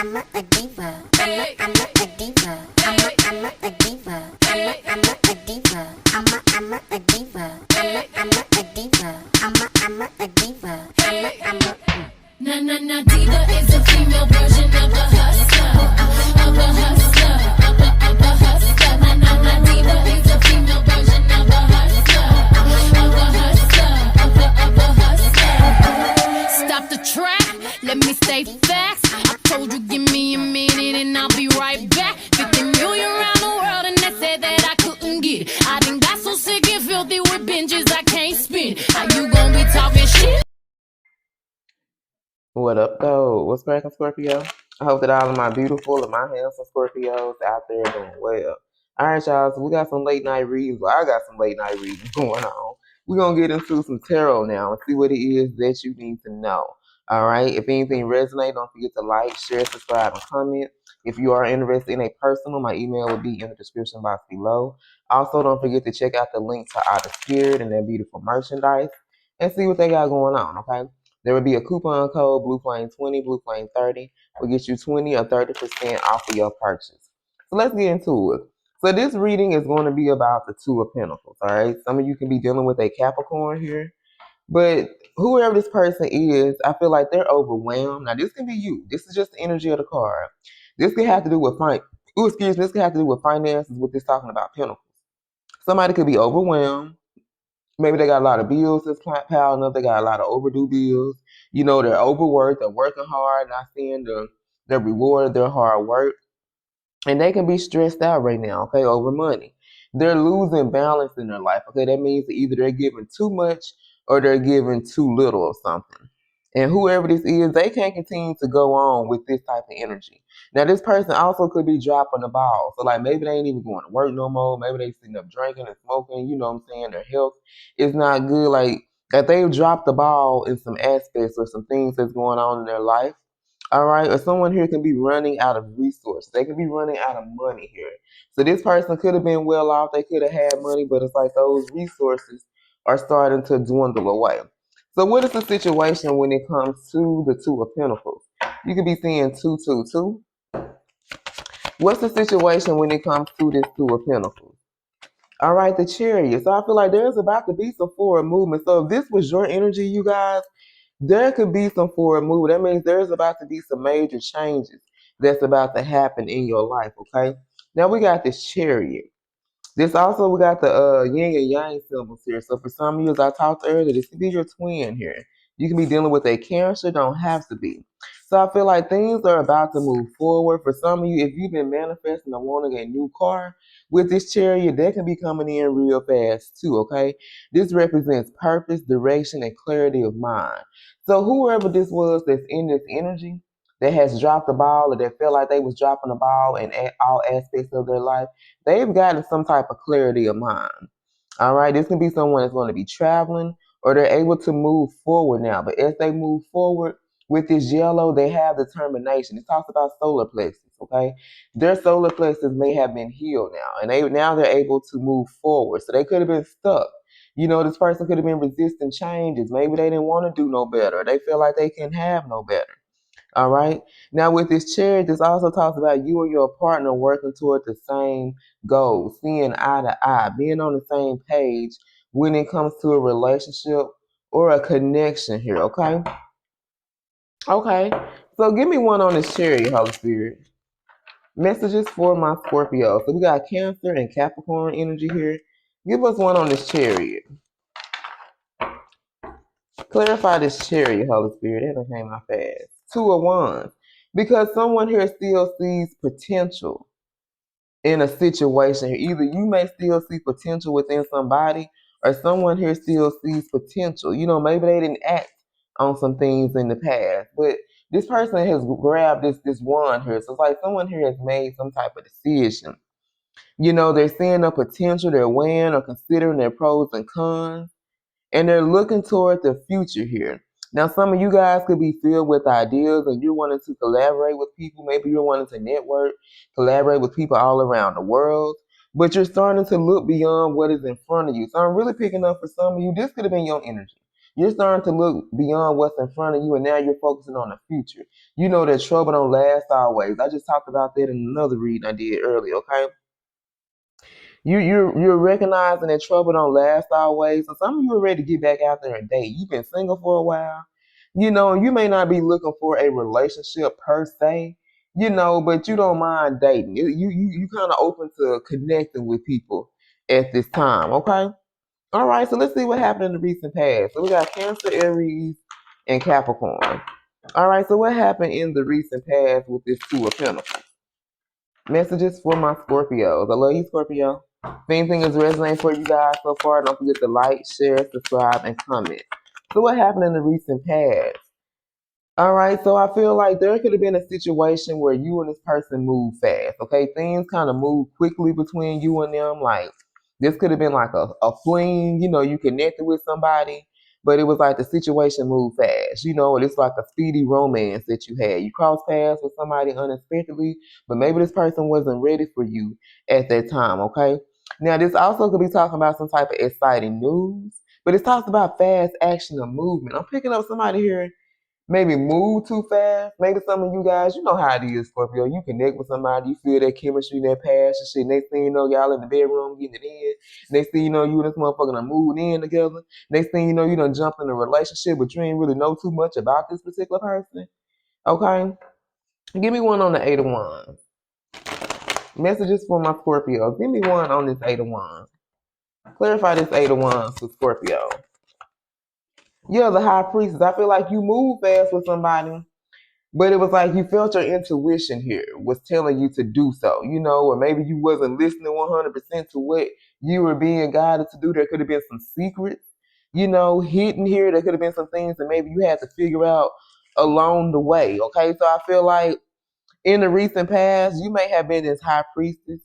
a diva. I'm a diva. I'm a diva. I'm a diva. I'm a diva. I'm a diva. I'm a diva. Na diva is a female version of a hustler, of a hustler, of a hustler. Na diva is a female version of a hustler, of a hustler, of a hustler. Stop the track, let me say facts. I told you give me a minute and I'll be right back. 50 million around the world and they said that I couldn't get it. I done got so sick and filthy with binges I can't spin. How you gonna be talking shit? What up, though? What's cracking, Scorpio? I hope that all of my beautiful and my handsome Scorpios out there doing well. All right, y'all. So we got some late night readings. Well, I got some late night readings going on. We're going to get into some tarot now and see what it is that you need to know. All right. If anything resonates, don't forget to like, share, subscribe, and comment. If you are interested in a personal, my email will be in the description box below. Also, don't forget to check out the link to Out of Spirit and their beautiful merchandise and see what they got going on, okay? There will be a coupon code, BLUFlame20, BLUFlame30, will get you 20 or 30% off of your purchase. So let's get into it. So this reading is going to be about the Two of Pentacles, all right? Some of you can be dealing with a Capricorn here, but whoever this person is, I feel like they're overwhelmed. Now, this can be you. This is just the energy of the card. This can have to do with this can have to do with finances, what this talking about, Pentacles. Somebody could be overwhelmed. Maybe they got a lot of bills that's piling up. They got a lot of overdue bills. You know, they're overworked. They're working hard, not seeing the reward of their hard work. And they can be stressed out right now, okay, over money. They're losing balance in their life, okay? That means that either they're giving too much or they're giving too little of something. And whoever this is, they can't continue to go on with this type of energy. Now, this person also could be dropping the ball. So, like, maybe they ain't even going to work no more. Maybe they sitting up drinking and smoking. You know what I'm saying? Their health is not good. Like, that they've dropped the ball in some aspects or some things that's going on in their life. All right, or someone here can be running out of resources. They could be running out of money here. So this person could have been well off. They could have had money, but it's like those resources are starting to dwindle away. So what is the situation when it comes to the Two of Pentacles? You could be seeing 222. What's the situation when it comes to this Two of Pentacles? All right, the Chariot. So I feel like there's about to be some forward movement. So if this was your energy, you guys, there could be some forward movement. That means there's about to be some major changes that's about to happen in your life, okay? Now we got this Chariot. This also, we got the yin and yang symbols here. So for some of you, as I talked earlier, this could be your twin here. You can be dealing with a Cancer, don't have to be. So I feel like things are about to move forward. For some of you, if you've been manifesting and wanting a new car with this Chariot, that can be coming in real fast too, okay? This represents purpose, direction, and clarity of mind. So whoever this was that's in this energy, that has dropped the ball or that felt like they was dropping the ball in all aspects of their life, they've gotten some type of clarity of mind. All right, this can be someone that's going to be traveling or they're able to move forward now. But as they move forward with this yellow, they have determination. It talks about solar plexus, okay? Their solar plexus may have been healed now, and they're able to move forward. So they could have been stuck. You know, this person could have been resisting changes. Maybe they didn't want to do no better. They feel like they can have no better. All right. Now, with this Chariot, this also talks about you and your partner working toward the same goal, seeing eye to eye, being on the same page when it comes to a relationship or a connection here. Okay. Okay. So, give me one on this Chariot, Holy Spirit. Messages for my Scorpio. So, we got Cancer and Capricorn energy here. Give us one on this Chariot. Clarify this Chariot, Holy Spirit. It came out fast. Two of Wands. Because someone here still sees potential in a situation here. Either you may still see potential within somebody, or someone here still sees potential. You know, maybe they didn't act on some things in the past, but this person has grabbed this wand here. So it's like someone here has made some type of decision. You know, they're seeing the potential, they're weighing or considering their pros and cons, and they're looking toward the future here. Now, some of you guys could be filled with ideas and you're wanting to collaborate with people. Maybe you're wanting to network, collaborate with people all around the world, but you're starting to look beyond what is in front of you. So I'm really picking up for some of you, this could have been your energy. You're starting to look beyond what's in front of you, and now you're focusing on the future. You know that trouble don't last always. I just talked about that in another reading I did earlier, okay? You're recognizing that trouble don't last always. So some of you are ready to get back out there and date. You've been single for a while. You know, you may not be looking for a relationship per se, you know, but you don't mind dating. You kind of open to connecting with people at this time, okay? All right, so let's see what happened in the recent past. So we got Cancer, Aries, and Capricorn. All right, so what happened in the recent past with this Two of Pentacles? Messages for my Scorpios. I love you, Scorpio. If anything is resonating for you guys so far, don't forget to like, share, subscribe, and comment. So what happened in the recent past? All right, so I feel like there could have been a situation where you and this person moved fast, okay? Things kind of moved quickly between you and them. Like, this could have been like a fling, you know, you connected with somebody, but it was like the situation moved fast, you know, and it's like a speedy romance that you had. You crossed paths with somebody unexpectedly, but maybe this person wasn't ready for you at that time, okay? Now, this also could be talking about some type of exciting news, but it talks about fast action or movement. I'm picking up somebody here maybe move too fast. Maybe some of you guys, you know how it is, Scorpio. You connect with somebody, you feel that chemistry, that passion, shit. Next thing you know, y'all in the bedroom getting it in. Next thing you know, you and this motherfucker done moved in together. Next thing you know, you done jumped in a relationship, but you ain't really know too much about this particular person. Okay? Give me one on the Eight of Wands. Messages for my Scorpios. Give me one on this Eight of Wands. Clarify this Eight of Wands for Scorpio. Yeah, the High Priestess. I feel like you move fast with somebody, but it was like you felt your intuition here was telling you to do so, you know, or maybe you wasn't listening 100% to what you were being guided to do. There could have been some secrets, you know, hidden here. There could have been some things that maybe you had to figure out along the way. Okay, so I feel like in the recent past, you may have been this high priestess,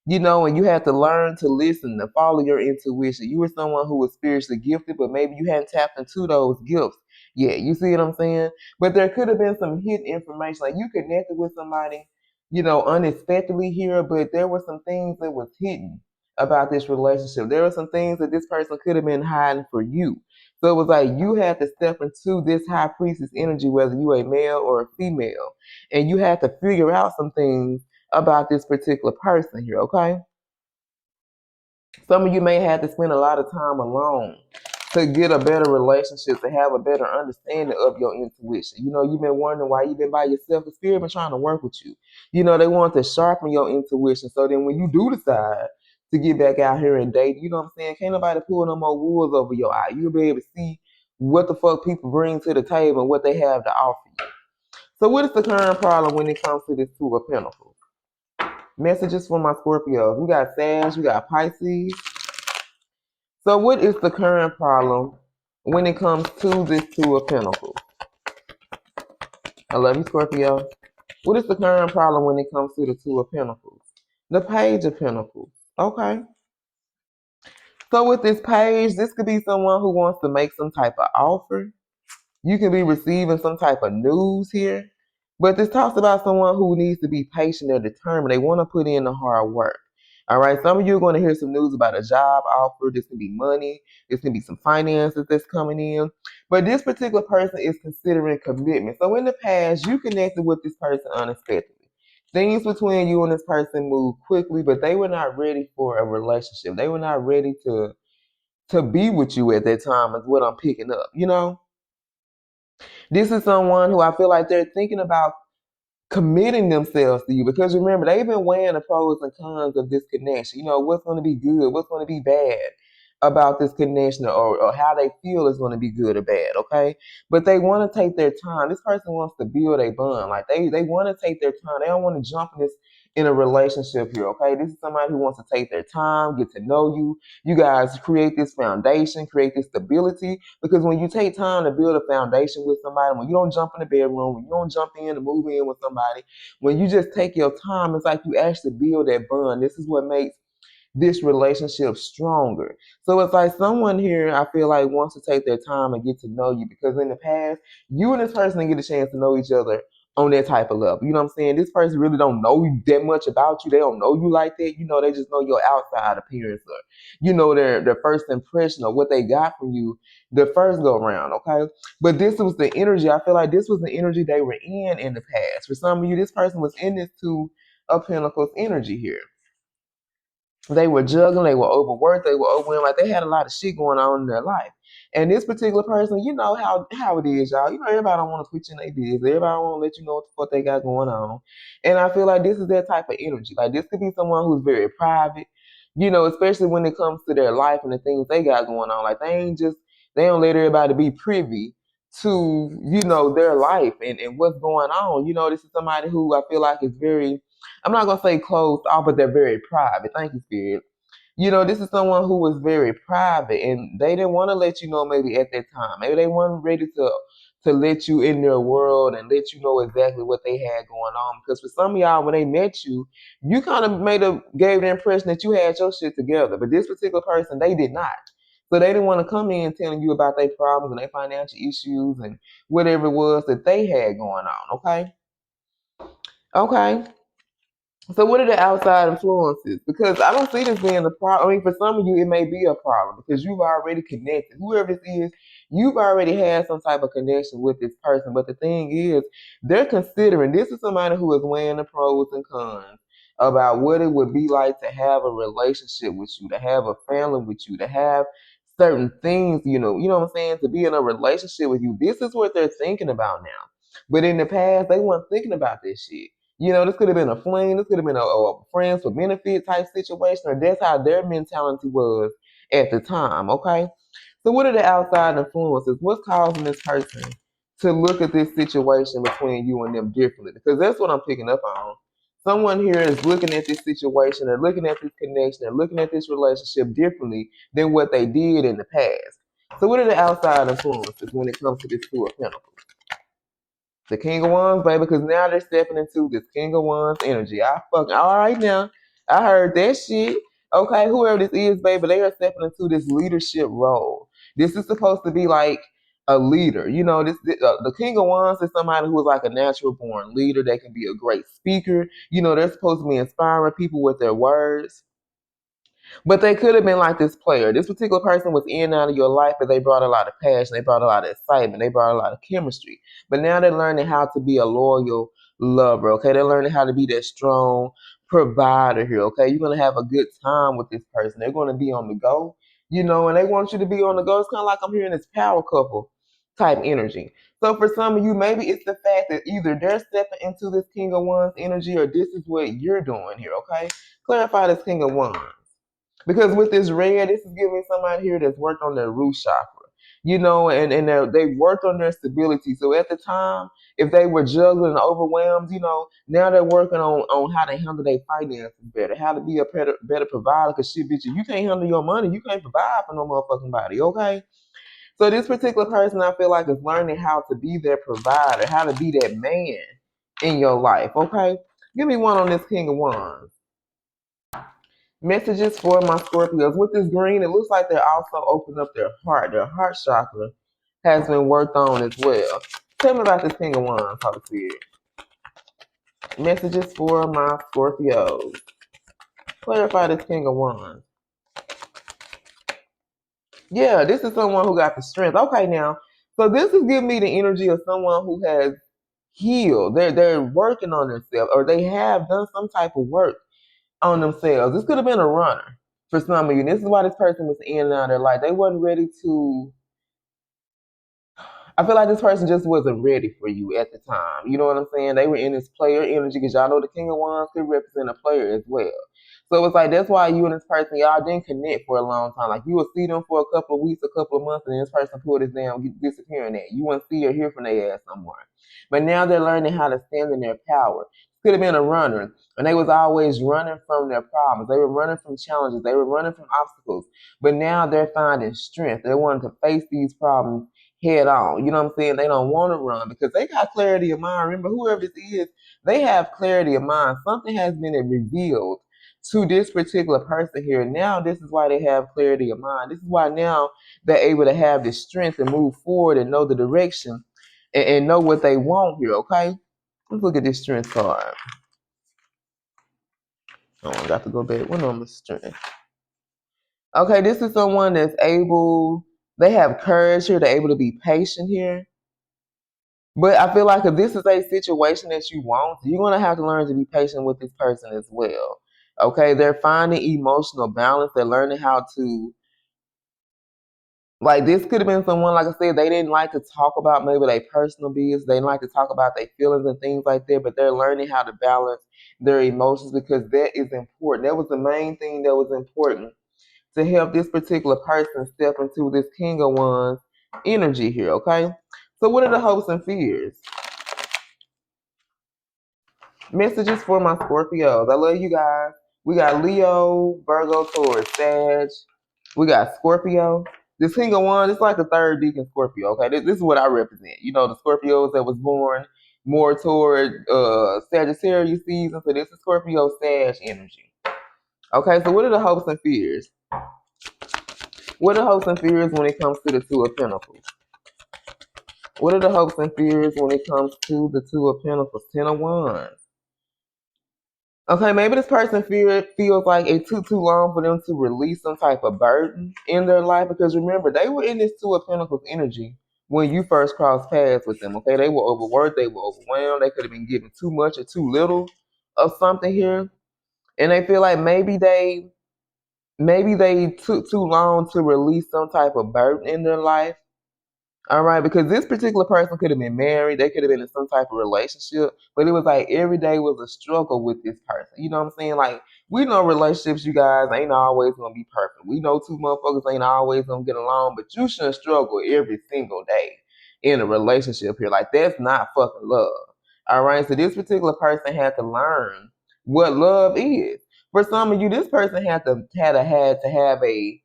you know, and you had to learn to listen, to follow your intuition. You were someone who was spiritually gifted, but maybe you hadn't tapped into those gifts yet. You see what I'm saying? But there could have been some hidden information. Like you connected with somebody, you know, unexpectedly here, but there were some things that was hidden about this relationship. There were some things that this person could have been hiding for you. So it was like you had to step into this high priestess energy, whether you a male or a female, and you had to figure out some things about this particular person here, okay? Some of you may have to spend a lot of time alone to get a better relationship, to have a better understanding of your intuition. You know, you've been wondering why you've been by yourself. The spirit been trying to work with you. You know, they want to sharpen your intuition. So then when you do decide to get back out here and date, you know what I'm saying? Can't nobody pull no more wolves over your eye. You'll be able to see what the fuck people bring to the table and what they have to offer you. So what is the current problem when it comes to this Two of Pentacles? Messages for my Scorpios. We got Sag, we got Pisces. So what is the current problem when it comes to this Two of Pentacles? I love you, Scorpio. What is the current problem when it comes to the Two of Pentacles? The Page of Pentacles. Okay. So with this page, this could be someone who wants to make some type of offer. You can be receiving some type of news here. But this talks about someone who needs to be patient and determined. They want to put in the hard work. All right. Some of you are going to hear some news about a job offer. This can be money. This can be some finances that's coming in. But this particular person is considering commitment. So in the past, you connected with this person unexpectedly. Things between you and this person moved quickly, but they were not ready for a relationship. They were not ready to be with you at that time, is what I'm picking up, you know? This is someone who I feel like they're thinking about committing themselves to you, because remember, they've been weighing the pros and cons of this connection. You know, what's going to be good, what's going to be bad about this connection, or how they feel is going to be good or bad, okay? But they want to take their time. This person wants to build a bond. Like they want to take their time. They don't want to jump in a relationship here, okay? This is somebody who wants to take their time, get to know you. You guys create this foundation, create this stability, because when you take time to build a foundation with somebody, when you don't jump in the bedroom, when you don't jump in to move in with somebody, when you just take your time, it's like you actually build that bond. This is what makes this relationship stronger. So it's like someone here, I feel like, wants to take their time and get to know you, because in the past, you and this person didn't get a chance to know each other on that type of level. You know what I'm saying? This person really don't know that much about you. They don't know you like that. You know, they just know your outside appearance or, you know, their first impression of what they got from you the first go around, okay? But this was the energy. I feel like this was the energy they were in the past. For some of you, this person was in this Two of Pentacles energy here. They were juggling, they were overworked, they were overwhelmed, like they had a lot of shit going on in their life. And this particular person, you know how it is, y'all. You know, everybody don't want to put you in their business. Everybody want to let you know what the fuck they got going on. And I feel like this is that type of energy. Like this could be someone who's very private, you know, especially when it comes to their life and the things they got going on. Like they don't let everybody be privy to, you know, their life and what's going on. You know, this is somebody who I feel like is very, I'm not gonna say closed off, but they're very private. Thank you, Spirit. You know, this is someone who was very private, and they didn't want to let you know maybe at that time. Maybe they weren't ready to let you in their world and let you know exactly what they had going on. Because for some of y'all, when they met you, you kind of gave the impression that you had your shit together. But this particular person, they did not. So they didn't want to come in telling you about their problems and their financial issues and whatever it was that they had going on. Okay. Okay. So what are the outside influences? Because I don't see this being a problem. I mean, for some of you, it may be a problem because you've already connected. Whoever this is, you've already had some type of connection with this person. But the thing is, they're considering, this is somebody who is weighing the pros and cons about what it would be like to have a relationship with you, to have a family with you, to have certain things, you know what I'm saying, to be in a relationship with you. This is what they're thinking about now. But in the past, they weren't thinking about this shit. You know, this could have been a fling, this could have been a friends for benefit type situation, or that's how their mentality was at the time, okay? So what are the outside influences? What's causing this person to look at this situation between you and them differently? Because that's what I'm picking up on. Someone here is looking at this situation, they're looking at this connection, they're looking at this relationship differently than what they did in the past. So what are the outside influences when it comes to this Two of Pentacles? The King of Wands, baby, because now they're stepping into this King of Wands energy. All right now. I heard that shit. Okay, whoever this is, baby, they are stepping into this leadership role. This is supposed to be like a leader. You know, the King of Wands is somebody who is like a natural born leader. They can be a great speaker. You know, they're supposed to be inspiring people with their words. But they could have been like this player. This particular person was in and out of your life, but they brought a lot of passion. They brought a lot of excitement. They brought a lot of chemistry. But now they're learning how to be a loyal lover, okay? They're learning how to be that strong provider here, okay? You're going to have a good time with this person. They're going to be on the go, you know, and they want you to be on the go. It's kind of like I'm hearing this power couple type energy. So for some of you, maybe it's the fact that either they're stepping into this King of Wands energy or this is what you're doing here, okay? Clarify this King of Wands. Because with this red, this is giving somebody here that's worked on their root chakra, you know, and they worked on their stability. So at the time, if they were juggling and overwhelmed, you know, now they're working on how to handle their finances better, how to be a better provider. Because shit, bitch, if you can't handle your money, you can't provide for no motherfucking body, okay? So this particular person, I feel like, is learning how to be their provider, how to be that man in your life, okay? Give me one on this King of Wands. Messages for my Scorpios. With this green, it looks like they're also opening up their heart. Their heart chakra has been worked on as well. Tell me about this King of Wands, Holy Spirit. Messages for my Scorpios. Clarify this King of Wands. Yeah, this is someone who got the strength. Okay, now, so this is giving me the energy of someone who has healed. They're working on themselves, or they have done some type of work on themselves. This could have been a runner for some of you. This is why this person was in and out of their life. They wasn't ready to. I feel like this person just wasn't ready for you at the time. You know what I'm saying? They were in this player energy because y'all know the King of Wands could represent a player as well. So it's like that's why you and this person, y'all didn't connect for a long time. Like you would see them for a couple of weeks, a couple of months, and then this person pulled his damn disappearing at. You wouldn't see or hear from their ass no more. But now they're learning how to stand in their power. Could have been a runner, and they was always running from their problems. They were running from challenges. They were running from obstacles. But now they're finding strength. They wanted to face these problems head on. You know what I'm saying? They don't want to run because they got clarity of mind. Remember, whoever this is, they have clarity of mind. Something has been revealed to this particular person here. Now, this is why they have clarity of mind. This is why now they're able to have the strength to move forward and know the direction and know what they want here, okay? Let's look at this strength card. Oh, I got to go back. What number strength? Okay, this is someone that's able, they have courage here, they're able to be patient here. But I feel like if this is a situation that you want, you're going to have to learn to be patient with this person as well. Okay, they're finding emotional balance. They're learning how to, like, this could have been someone, like I said, they didn't like to talk about maybe their personal business. They didn't like to talk about their feelings and things like that, but they're learning how to balance their emotions because that is important. That was the main thing that was important to help this particular person step into this King of Wands energy here, okay? So what are the hopes and fears? Messages for my Scorpios. I love you guys. We got Leo, Virgo, Taurus, Sag. We got Scorpio. This King of Wands, it's like the third deacon Scorpio, okay? This is what I represent. You know, the Scorpios that was born more toward Sagittarius season. So this is Scorpio Sag energy. Okay, so what are the hopes and fears? What are the hopes and fears when it comes to the Two of Pentacles? What are the hopes and fears when it comes to the Two of Pentacles? Ten of Wands. Okay, maybe this person feels like it took too long for them to release some type of burden in their life because remember, they were in this Two of Pentacles energy when you first crossed paths with them, okay? They were overworked, they were overwhelmed, they could have been given too much or too little of something here. And they feel like maybe they took too long to release some type of burden in their life. All right, because this particular person could have been married, they could have been in some type of relationship, but it was like every day was a struggle with this person. You know what I'm saying? Like, we know relationships, you guys, ain't always gonna be perfect. We know two motherfuckers ain't always gonna get along, but you shouldn't struggle every single day in a relationship here. Like, that's not fucking love. All right, so this particular person had to learn what love is. For some of you, this person had to have a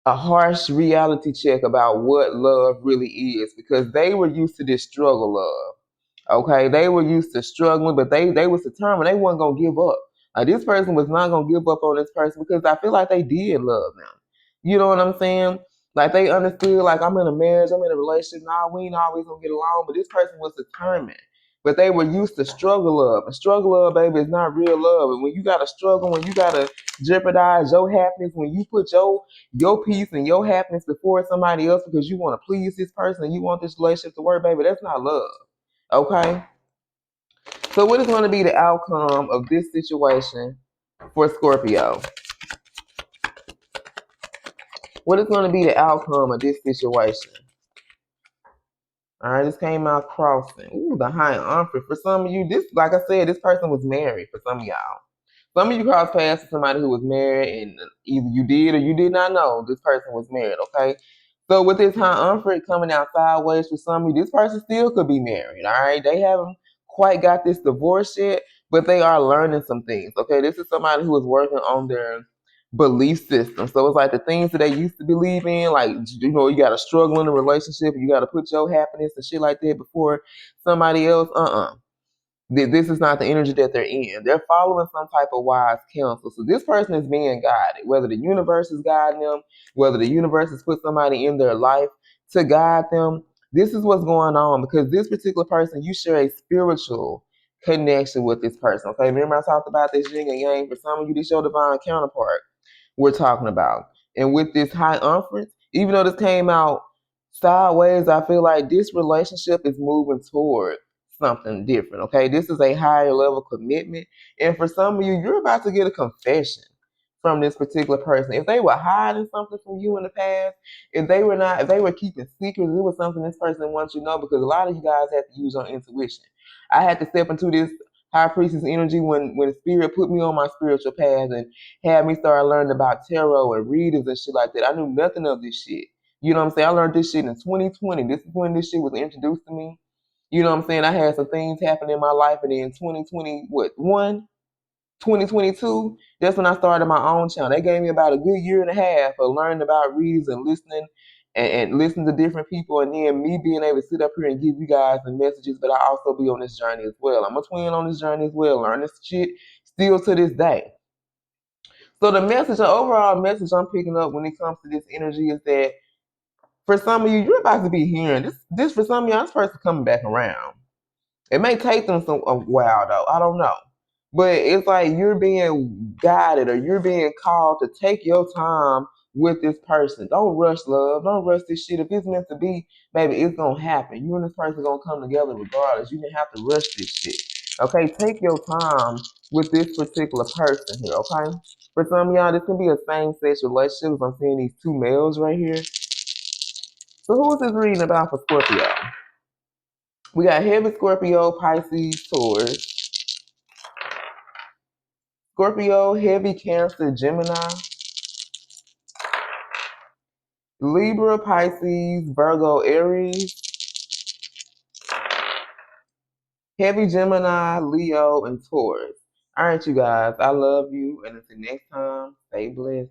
harsh reality check about what love really is because they were used to this struggle love. Okay, they were used to struggling, but they was determined they wasn't gonna give up. This person was not gonna give up on this person because I feel like they did love them. You know what I'm saying? Like they understood, like I'm in a marriage, I'm in a relationship. Nah, we ain't always gonna get along, but this person was determined. But they were used to struggle love, and struggle love, baby, is not real love. And when you gotta struggle, when you gotta jeopardize your happiness, when you put your peace and your happiness before somebody else because you want to please this person and you want this relationship to work, baby, that's not love. Okay? So what is going to be the outcome of this situation for Scorpio? What is going to be the outcome of this situation? All right, this came out crossing. Ooh, the high Humphrey. For some of you, this, like I said, this person was married for some of y'all. Some of you crossed paths with somebody who was married, and either you did or you did not know this person was married, okay? So with this high Humphrey coming out sideways for some of you, this person still could be married, all right? They haven't quite got this divorce yet, but they are learning some things, okay? This is somebody who is working on their belief system. So it's like the things that they used to believe in, like, you know, you got to struggle in a relationship, you got to put your happiness and shit like that before somebody else. This is not the energy that they're in. They're following some type of wise counsel. So this person is being guided, whether the universe is guiding them, whether the universe has put somebody in their life to guide them. This is what's going on because this particular person, you share a spiritual connection with this person. Okay, remember I talked about this yin and yang. For some of you, this your divine counterpart we're talking about. And with this high inference, even though this came out sideways, I feel like this relationship is moving toward something different. Okay, this is a higher level commitment, and for some of you, you're about to get a confession from this particular person. If they were hiding something from you in the past, if they were keeping secrets, it was something this person wants you to know because a lot of you guys have to use your intuition. I had to step into this high priestess energy when spirit put me on my spiritual path and had me start learning about tarot and readers and shit like that. I knew nothing of this shit. You know what I'm saying? I learned this shit in 2020. This is when this shit was introduced to me. You know what I'm saying? I had some things happen in my life, and then 2022, that's when I started my own channel. They gave me about a good year and a half of learning about readers and listening and listening to different people, and then me being able to sit up here and give you guys the messages, but I also be on this journey as well. I'm a twin on this journey as well, learning this shit still to this day. So the overall message I'm picking up when it comes to this energy is that for some of you, you're about to be hearing this for some of y'all, this person coming back around. It may take them a while though. I don't know. But it's like you're being guided or you're being called to take your time with this person. Don't rush love. Don't rush this shit. If it's meant to be, baby, it's gonna happen. You and this person gonna come together regardless. You didn't have to rush this shit. Okay, take your time with this particular person here, okay? For some of y'all, this can be a same-sex relationship. I'm seeing these two males right here. So who is this reading about for Scorpio? We got heavy Scorpio, Pisces, Taurus. Scorpio, heavy Cancer, Gemini. Libra, Pisces, Virgo, Aries. Heavy Gemini, Leo, and Taurus. All right, you guys. I love you. And until next time, stay blessed.